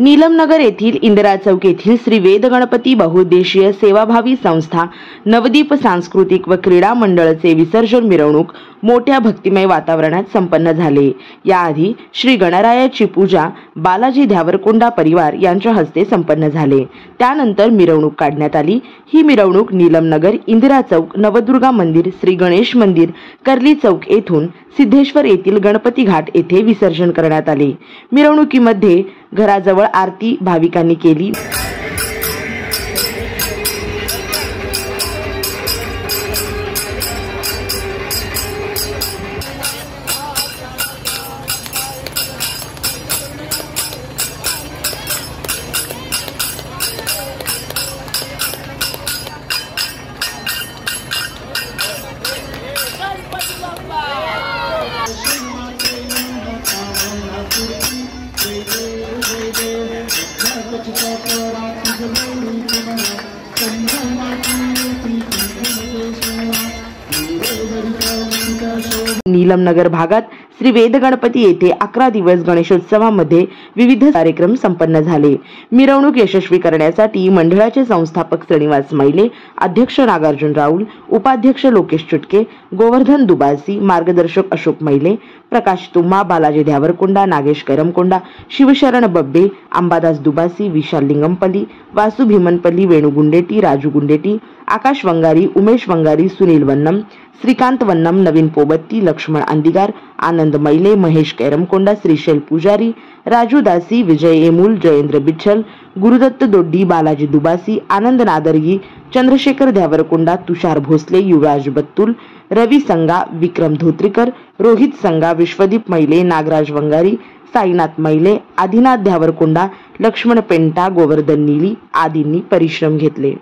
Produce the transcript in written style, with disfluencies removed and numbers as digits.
नीलमनगर येथील इंदिरा चौक येथील श्री वेद गणपती बहुउद्देशीय सेवाभावी संस्था नवदीप सांस्कृतिक व क्रीडा मंडळचे विसर्जन मिरवणूक मोठ्या भक्तिमय वातावरणात संपन्न झाले। याआधी श्री गणरायाची पूजा बालाजी ध्यावरकोंडा परिवार यांच्या हस्ते संपन्न झाले। त्यानंतर मिरवणूक काढण्यात आली। ही मिरवणूक नीलमनगर, इंदिरा चौक, नवदुर्गा मंदिर, श्री गणेश मंदिर, कर्ली चौक येथून सिद्धेश्वर येथील गणपती घाट येथे विसर्जन करण्यात आले। मिरवणुकीमध्ये घराजवळ आरती भाविकांनी केली। नीलमनगर भागात श्री वेद गणपती येथे 11 दिवस गणेशोत्सवामध्ये विविध कार्यक्रम संपन्न झाले। मिरवणूक यशस्वी करण्यासाठी मंडळाचे संस्थापक श्रीनिवास मैले, अध्यक्ष नागार्जुन राऊल, उपाध्यक्ष लोकेश चुटके, गोवर्धन दुबासी, मार्गदर्शक अशोक मैले, प्रकाश तुम्मा, बालाजी ध्यावरकोंडा, नागेश करमकोंडा, शिवशरण बब्बे, अंबादास दुबासी, विशाल लिंगमपल्ली, वासु भीमनपल्ली, वेणु गुंडेटी, राजू गुंडेटी, आकाश वंगारी, उमेश वंगारी, सुनील वन्नम, श्रीकांत वन्नम, नवीन पोबत्ती, लक्ष्मण अंदिगार, आनंद मैले, महेश कैरमकोंडा, श्रीशैल पुजारी, राजू दासी, विजय एमूल, जयेंद्र बिच्छल, गुरुदत्त दोड्डी, बालाजी दुबासी, आनंद नादरगी, चंद्रशेखर ध्यावरकोंडा, तुषार भोसले, युवराज बत्तुल, रवि संगा, विक्रम धोत्रीकर, रोहित संगा, विश्वदीप मैले, नागराज वंगारी, साईनाथ मैले, आदिनाथ ध्यावरकोंडा, लक्ष्मण पेंटा, गोवर्धन नीली आदींनी परिश्रम घेतले।